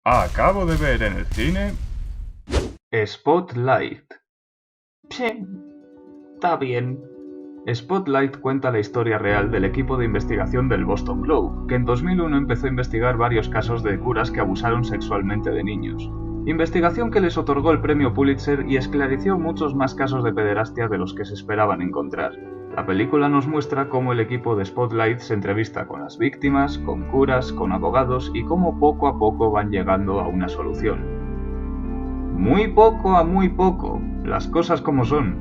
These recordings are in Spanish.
Acabo de ver en el cine Spotlight. Sí, está bien. Spotlight cuenta la historia real del equipo de investigación del Boston Globe, que en 2001 empezó a investigar varios casos de curas que abusaron sexualmente de niños. Investigación que les otorgó el premio Pulitzer y esclareció muchos más casos de pederastia de los que se esperaban encontrar. La película nos muestra cómo el equipo de Spotlight se entrevista con las víctimas, con curas, con abogados y cómo poco a poco van llegando a una solución. Muy poco a muy poco, las cosas como son.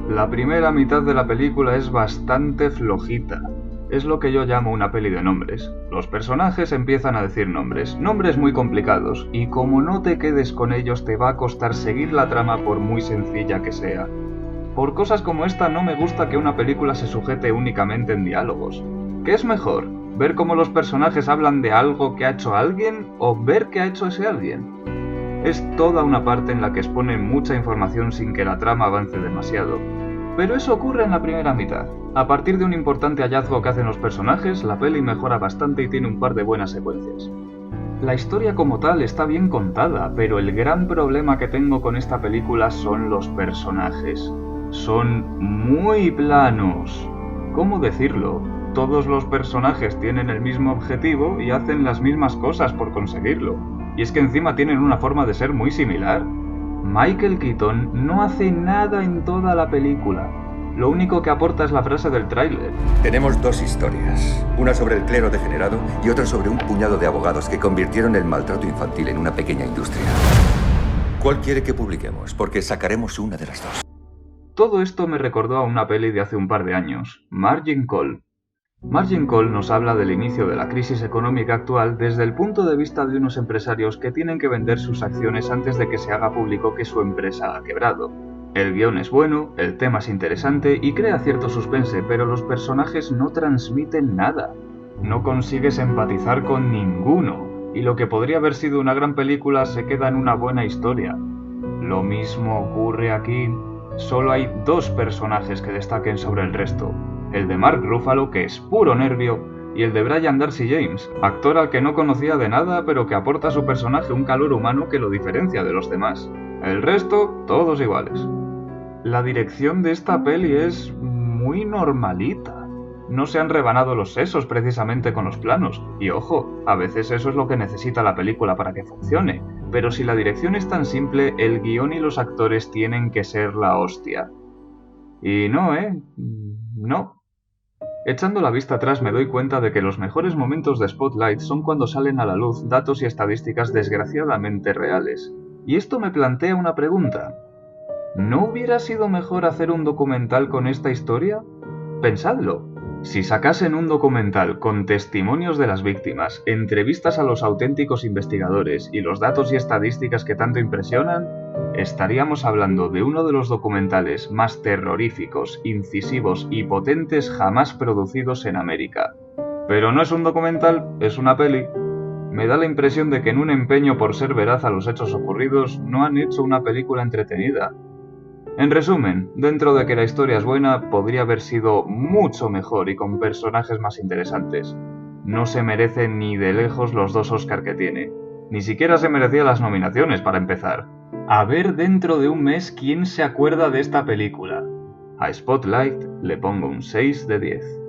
La primera mitad de la película es bastante flojita. Es lo que yo llamo una peli de nombres. Los personajes empiezan a decir nombres muy complicados, y como no te quedes con ellos te va a costar seguir la trama por muy sencilla que sea. Por cosas como esta no me gusta que una película se sujete únicamente en diálogos. ¿Qué es mejor? ¿Ver cómo los personajes hablan de algo que ha hecho alguien o ver qué ha hecho ese alguien? Es toda una parte en la que exponen mucha información sin que la trama avance demasiado. Pero eso ocurre en la primera mitad. A partir de un importante hallazgo que hacen los personajes, la peli mejora bastante y tiene un par de buenas secuencias. La historia como tal está bien contada, pero el gran problema que tengo con esta película son los personajes. Son muy planos. ¿Cómo decirlo? Todos los personajes tienen el mismo objetivo y hacen las mismas cosas por conseguirlo. Y es que encima tienen una forma de ser muy similar. Michael Keaton no hace nada en toda la película. Lo único que aporta es la frase del tráiler. Tenemos dos historias, una sobre el clero degenerado y otra sobre un puñado de abogados que convirtieron el maltrato infantil en una pequeña industria. ¿Cuál quiere que publiquemos? Porque sacaremos una de las dos. Todo esto me recordó a una peli de hace un par de años, Margin Call. Margin Call nos habla del inicio de la crisis económica actual desde el punto de vista de unos empresarios que tienen que vender sus acciones antes de que se haga público que su empresa ha quebrado. El guión es bueno, el tema es interesante y crea cierto suspense, pero los personajes no transmiten nada. No consigues empatizar con ninguno, y lo que podría haber sido una gran película se queda en una buena historia. Lo mismo ocurre aquí. Solo hay dos personajes que destaquen sobre el resto. El de Mark Ruffalo, que es puro nervio, y el de Brian Darcy James, actor al que no conocía de nada pero que aporta a su personaje un calor humano que lo diferencia de los demás. El resto, todos iguales. La dirección de esta peli es muy normalita. No se han rebanado los sesos precisamente con los planos, y ojo, a veces eso es lo que necesita la película para que funcione, pero si la dirección es tan simple, el guión y los actores tienen que ser la hostia. Y no, no. Echando la vista atrás me doy cuenta de que los mejores momentos de Spotlight son cuando salen a la luz datos y estadísticas desgraciadamente reales. Y esto me plantea una pregunta. ¿No hubiera sido mejor hacer un documental con esta historia? Pensadlo. Si sacasen un documental con testimonios de las víctimas, entrevistas a los auténticos investigadores y los datos y estadísticas que tanto impresionan, estaríamos hablando de uno de los documentales más terroríficos, incisivos y potentes jamás producidos en América. Pero no es un documental, es una peli. Me da la impresión de que en un empeño por ser veraz a los hechos ocurridos, no han hecho una película entretenida. En resumen, dentro de que la historia es buena, podría haber sido mucho mejor y con personajes más interesantes. No se merece ni de lejos los 2 Oscar que tiene. Ni siquiera se merecía las nominaciones para empezar. A ver dentro de un mes quién se acuerda de esta película. A Spotlight le pongo un 6 de 10.